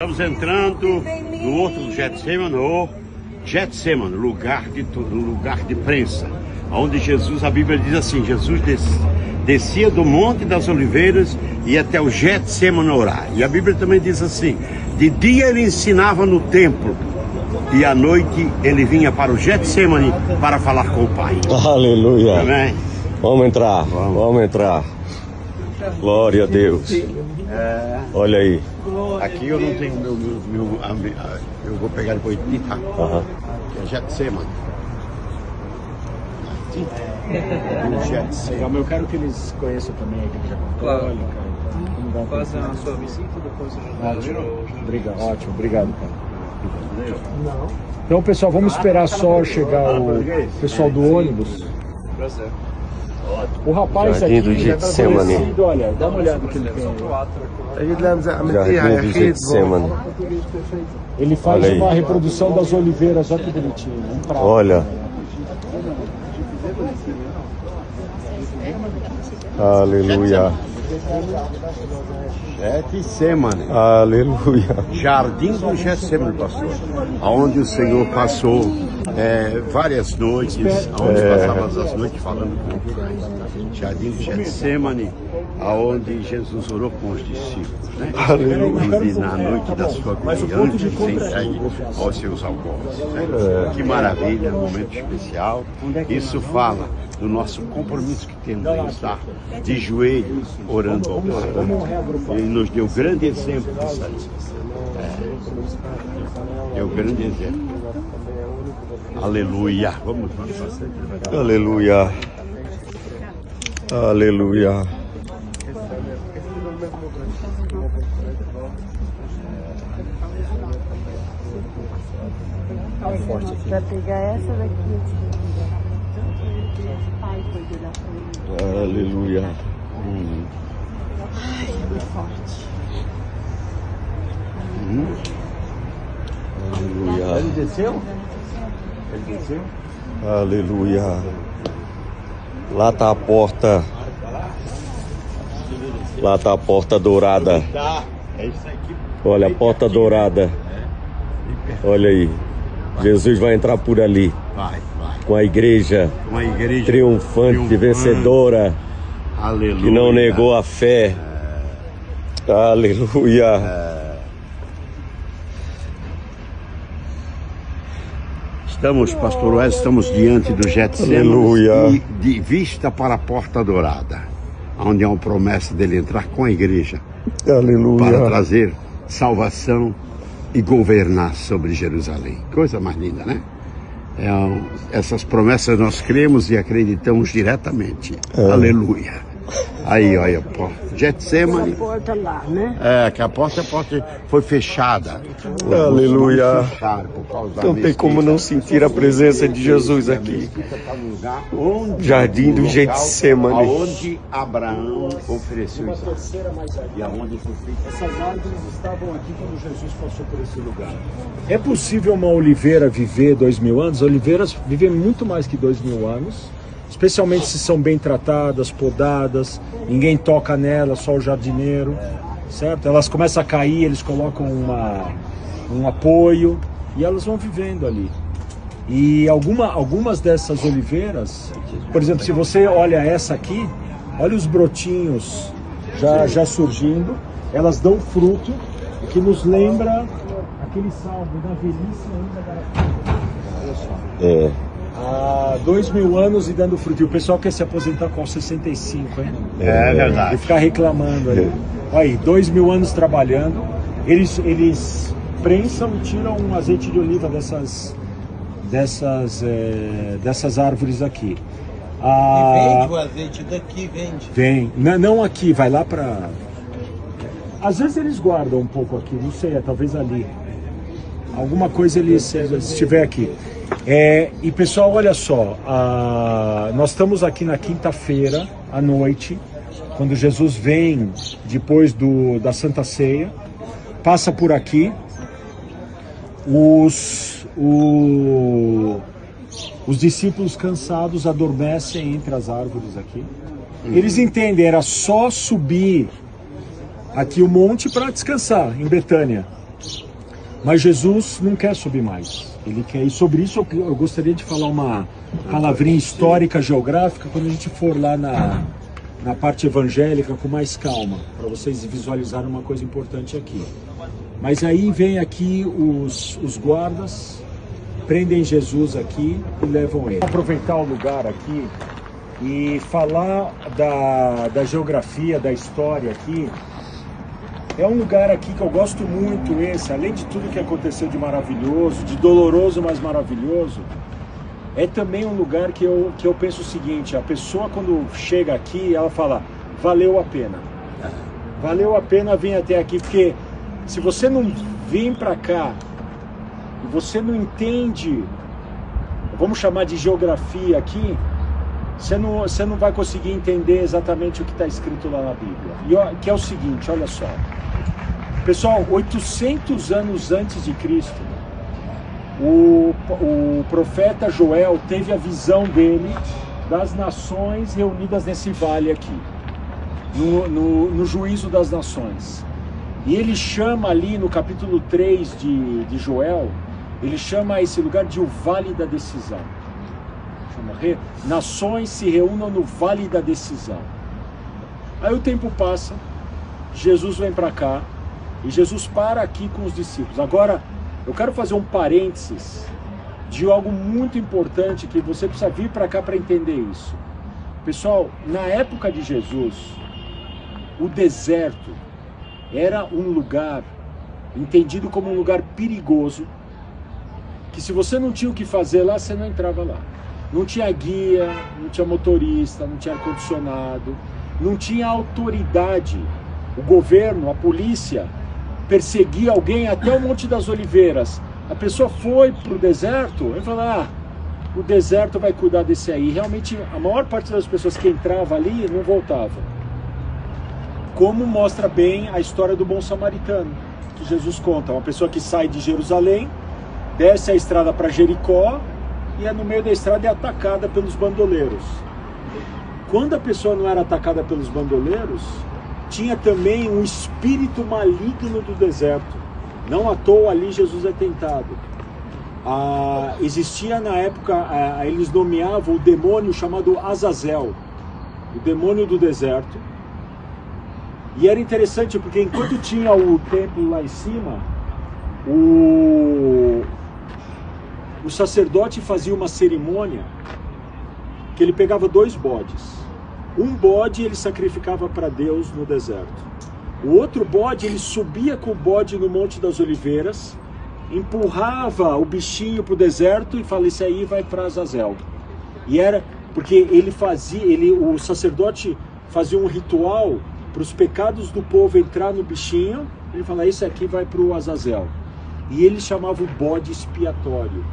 Estamos entrando no outro do Getsemane, ou Getsemane, lugar de prensa, onde Jesus, a Bíblia diz assim, Jesus descia do Monte das Oliveiras e ia até o Getsemane orar. E a Bíblia também diz assim, de dia ele ensinava no templo e à noite ele vinha para o Getsemane para falar com o Pai. Aleluia. Amém? Vamos entrar, vamos entrar. Glória a Deus. Olha aí. Aqui eu não tenho eu vou pegar depois de tá? Que é Getsemane. Mas eu quero que eles conheçam também a Igreja Católica. Claro. Façam a sua visita e depois a gente... Obrigado. Ótimo, obrigado, cara. Então, pessoal, vamos esperar só chegar o pessoal do ônibus. Prazer. O rapaz Jardim aqui do Getsemane. Olha, dá uma olhada no que ele tem. Jardim do Getsemane. Ele faz uma reprodução das oliveiras, olha que bonitinho. Olha. Aleluia. Getsemane. Aleluia. Jardim do Getsemane, pastor, onde o Senhor passou várias noites, onde passava as noites falando com o Pai. Jardim do Getsemane, aonde Jesus orou com os discípulos, né? E na noite da sua agonia, antes de ser entregue aos seus algozes, né? Que maravilha, um momento especial. Isso fala do nosso compromisso que temos em estar de joelhos orando ao Pai. Ele nos deu grande exemplo disso aí. Deu grande exemplo. Aleluia. Vamos passar. Aleluia. Aleluia. Vai pegar essa daqui. Aleluia. Ai, é muito forte. Aleluia. Ele desceu? Ele desceu? Aleluia. Lá está a porta. Lá está a porta dourada. É isso aqui. Olha a porta dourada. Olha aí. Jesus vai entrar por ali. Vai. Com a igreja. Uma igreja Triunfante, vencedora. Aleluia. Que não negou a fé. Aleluia. Pastor Wes, estamos diante do Getsemane. Aleluia. E de vista para a porta dourada, onde há uma promessa dele entrar com a igreja Aleluia. para trazer salvação e governar sobre Jerusalém. Coisa mais linda, né? Essas promessas nós cremos e acreditamos diretamente. Aleluia. Aí, olha, Getsemane. A porta lá, né? Que a porta foi fechada. Aleluia. Por causa da Não tem como não sentir a presença de Jesus aqui. Jardim do Getsemane. Aonde Abraão ofereceu Isaac. E aonde foi feito. Essas árvores estavam aqui quando Jesus passou por esse lugar. É possível uma oliveira viver 2000 anos? Oliveiras vivem muito mais que 2000 anos. Especialmente se são bem tratadas, podadas, ninguém toca nelas, só o jardineiro, certo? Elas começam a cair, eles colocam um apoio e elas vão vivendo ali. E algumas dessas oliveiras, por exemplo, se você olha essa aqui, olha os brotinhos já surgindo, elas dão fruto, que nos lembra aquele salmo da velhice ainda da... Há 2000 anos e dando fruto. E o pessoal quer se aposentar com 65, hein? É verdade. E ficar reclamando aí. Olha aí, 2000 anos trabalhando. Eles prensam e tiram um azeite de oliva dessas árvores aqui. E vende o azeite daqui, vende? Vem. Não aqui, vai lá para... Às vezes eles guardam um pouco aqui, não sei, talvez ali. Alguma coisa se estiver aqui. E pessoal, olha só, nós estamos aqui na quinta-feira à noite, quando Jesus vem depois da Santa Ceia, passa por aqui, os discípulos cansados adormecem entre as árvores aqui. Eles entendem, era só subir aqui o monte para descansar em Betânia. Mas Jesus não quer subir mais. Ele quer, e sobre isso eu gostaria de falar uma palavrinha histórica, geográfica, quando a gente for lá na parte evangélica com mais calma, para vocês visualizarem uma coisa importante aqui. Mas aí vem aqui os guardas, prendem Jesus aqui e levam ele. Vou aproveitar o lugar aqui e falar da geografia, da história aqui. É um lugar aqui que eu gosto muito, esse, além de tudo que aconteceu de maravilhoso, de doloroso, mas maravilhoso, é também um lugar que eu penso o seguinte: a pessoa quando chega aqui, ela fala, valeu a pena. Valeu a pena vir até aqui, porque se você não vem para cá, e você não entende, vamos chamar de geografia aqui, você não vai conseguir entender exatamente o que está escrito lá na Bíblia. Que é o seguinte, olha só. Pessoal, 800 anos antes de Cristo, o profeta Joel teve a visão dele das nações reunidas nesse vale aqui, no juízo das nações. E ele chama ali no capítulo 3 de Joel, ele chama esse lugar de o Vale da Decisão. Nações se reúnam no Vale da Decisão. Aí o tempo passa, Jesus vem para cá, e Jesus para aqui com os discípulos. Agora, eu quero fazer um parênteses de algo muito importante que você precisa vir para cá para entender isso. Pessoal, na época de Jesus, o deserto era um lugar entendido como um lugar perigoso, que se você não tinha o que fazer lá, você não entrava lá. Não tinha guia, não tinha motorista, não tinha ar-condicionado, não tinha autoridade. O governo, a polícia, perseguia alguém até o Monte das Oliveiras. A pessoa foi para o deserto e falou, o deserto vai cuidar desse aí. Realmente, a maior parte das pessoas que entrava ali não voltava. Como mostra bem a história do bom samaritano, que Jesus conta. Uma pessoa que sai de Jerusalém, desce a estrada para Jericó, e no meio da estrada é atacada pelos bandoleiros. Quando a pessoa não era atacada pelos bandoleiros, tinha também um espírito maligno do deserto. Não à toa ali Jesus é tentado. Existia na época, eles nomeavam o demônio chamado Azazel, o demônio do deserto. E era interessante porque enquanto tinha o templo lá em cima, o sacerdote fazia uma cerimônia que ele pegava 2 bodes. Um bode ele sacrificava para Deus no deserto. O outro bode, ele subia com o bode no Monte das Oliveiras, empurrava o bichinho para o deserto e falava, esse aí vai para Azazel. E era porque o sacerdote fazia um ritual para os pecados do povo entrar no bichinho, ele falava, esse aqui vai para o Azazel. E ele chamava o bode expiatório.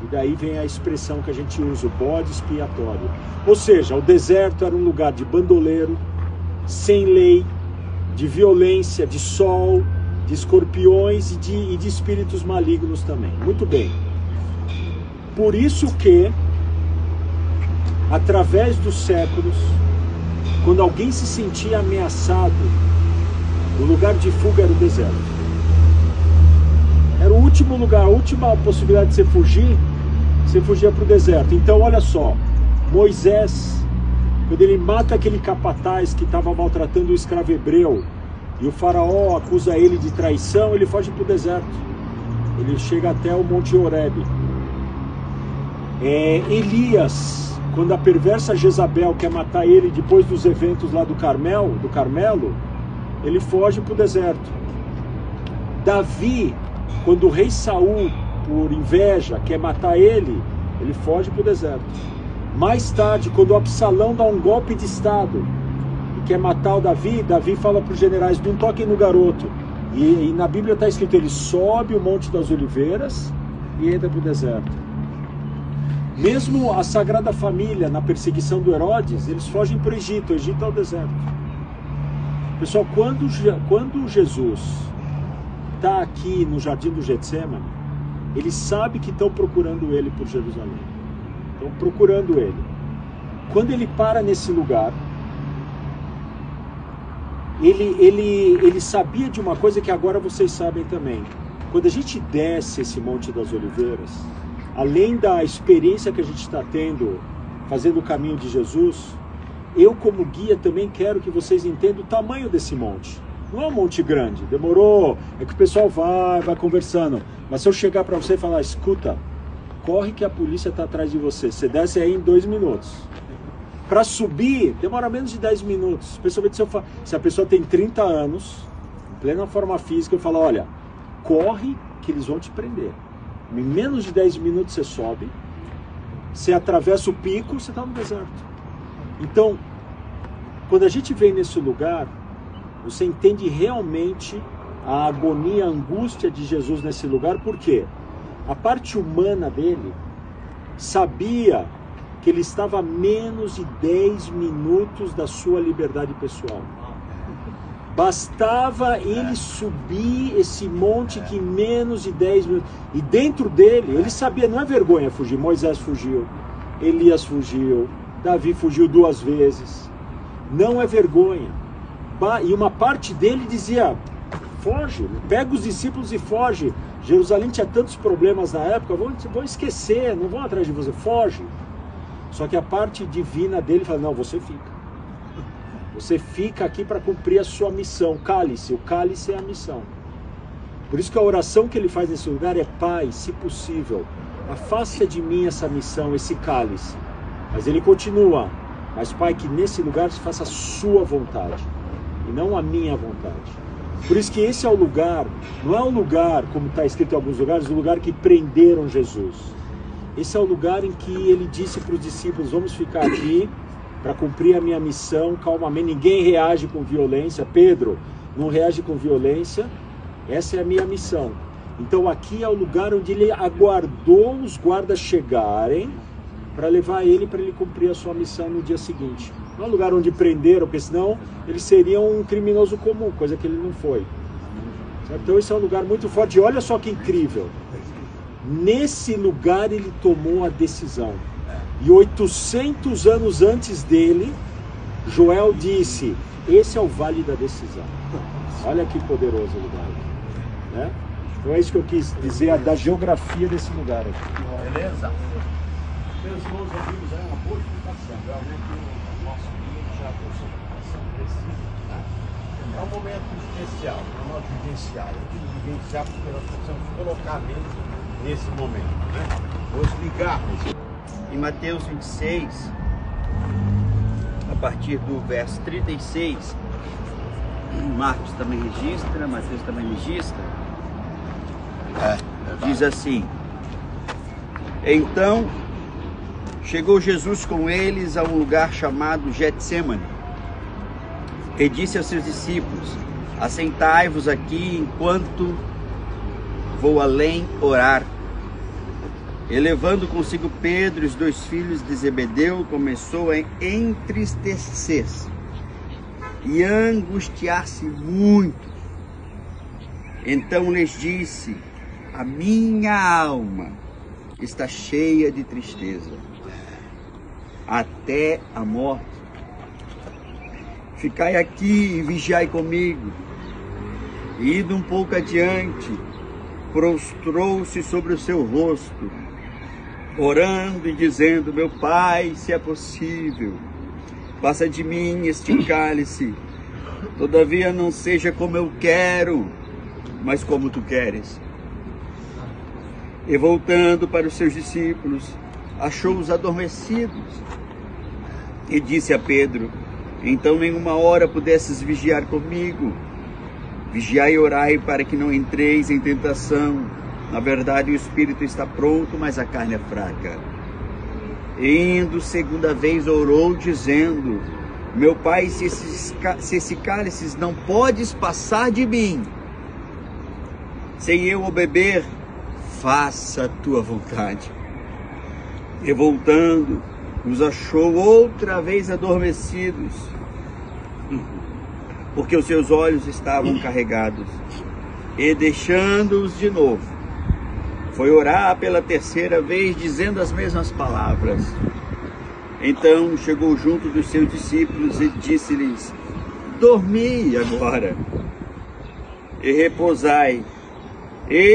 E daí vem a expressão que a gente usa, o bode expiatório. Ou seja, o deserto era um lugar de bandoleiro, sem lei, de violência, de sol, de escorpiões e de espíritos malignos também. Muito bem. Por isso que, através dos séculos, quando alguém se sentia ameaçado, o lugar de fuga era o deserto. Era o último lugar, a última possibilidade de você fugia para o deserto. Então olha só, Moisés, quando ele mata aquele capataz que estava maltratando o escravo hebreu, e o faraó acusa ele de traição, ele foge para o deserto. Ele chega até o Monte Horebe. Elias, quando a perversa Jezabel quer matar ele depois dos eventos lá do Carmelo, ele foge para o deserto. Davi, quando o rei Saul, por inveja, quer matar ele foge para o deserto. Mais tarde, quando o Absalão dá um golpe de estado e quer matar o Davi fala para os generais, não toquem no garoto. E na Bíblia está escrito, ele sobe o Monte das Oliveiras e entra para o deserto. Mesmo a Sagrada Família, na perseguição do Herodes, eles fogem para o Egito. O Egito é o deserto. Pessoal, quando Jesus está aqui no Jardim do Getsemane, ele sabe que estão procurando ele por Jerusalém. Estão procurando ele. Quando ele para nesse lugar, ele sabia de uma coisa que agora vocês sabem também. quando a gente desce esse Monte das Oliveiras, além da experiência que a gente está tendo fazendo o caminho de Jesus, eu como guia também quero que vocês entendam o tamanho desse monte. Não é um monte grande, demorou, é que o pessoal vai conversando. Mas se eu chegar para você e falar, escuta, corre que a polícia está atrás de você, você desce aí em 2 minutos. Para subir, demora menos de 10 minutos. Especialmente se a pessoa tem 30 anos, em plena forma física, eu falo, olha, corre que eles vão te prender. Em menos de 10 minutos você sobe, você atravessa o pico, você está no deserto. Então, quando a gente vem nesse lugar, você entende realmente a agonia, a angústia de Jesus nesse lugar, porque a parte humana dele sabia que ele estava a menos de 10 minutos da sua liberdade pessoal. Bastava ele subir esse monte que em menos de 10 minutos... E dentro dele, ele sabia, não é vergonha fugir. Moisés fugiu, Elias fugiu, Davi fugiu 2 vezes. Não é vergonha. E uma parte dele dizia, foge, pega os discípulos e foge. Jerusalém tinha tantos problemas na época, vão esquecer, não vão atrás de você, foge. Só que a parte divina dele fala, não, você fica. Você fica aqui para cumprir a sua missão, cálice. O cálice é a missão. Por isso que a oração que ele faz nesse lugar é, Pai, se possível, afasta de mim essa missão, esse cálice. Mas ele continua, mas Pai, que nesse lugar se faça a sua vontade, e não a minha vontade. Por isso que esse é o lugar, não é o lugar, como está escrito em alguns lugares, o lugar que prenderam Jesus. Esse é o lugar em que ele disse para os discípulos, vamos ficar aqui para cumprir a minha missão calmamente, ninguém reage com violência, Pedro não reage com violência, essa é a minha missão. Então aqui é o lugar onde ele aguardou os guardas chegarem para levar ele, para ele cumprir a sua missão no dia seguinte. Não é um lugar onde prenderam, porque senão ele seria um criminoso comum, coisa que ele não foi. Certo? Então esse é um lugar muito forte. E olha só que incrível. Nesse lugar ele tomou a decisão. E 800 anos antes dele, Joel disse, esse é o vale da decisão. Olha que poderoso o lugar. Né? Então é isso que eu quis dizer, da geografia desse lugar aqui. Beleza? Meus irmãos amigos, é uma boa explicação. Realmente o nosso cliente já deu sua explicação precisa. Tá? É um momento especial para nós vivenciar. Eu digo vivenciar porque nós precisamos colocar mesmo nesse momento. Né? Vou explicar. Em Mateus 26, a partir do verso 36, Marcos também registra, Mateus também registra, diz assim, então chegou Jesus com eles a um lugar chamado Getsemane e disse aos seus discípulos, assentai-vos aqui enquanto vou além orar. E levando consigo Pedro e os 2 filhos de Zebedeu, começou a entristecer-se e angustiar-se muito. Então lhes disse, a minha alma está cheia de tristeza, até a morte. Ficai aqui e vigiai comigo. E indo um pouco adiante, prostrou-se sobre o seu rosto, orando e dizendo, meu Pai, se é possível, passa de mim este cálice, todavia não seja como eu quero, mas como tu queres. E voltando para os seus discípulos, achou-os adormecidos, e disse a Pedro, então nenhuma hora pudesses vigiar comigo, vigiai e orai para que não entreis em tentação. Na verdade, o espírito está pronto, mas a carne é fraca. E indo segunda vez, orou, dizendo, meu Pai, se esse cálice não podes passar de mim, sem eu o beber, faça a tua vontade. E voltando, os achou outra vez adormecidos, porque os seus olhos estavam carregados. E deixando-os de novo, foi orar pela 3ª vez, dizendo as mesmas palavras. Então chegou junto dos seus discípulos e disse-lhes, dormi agora e repousai. E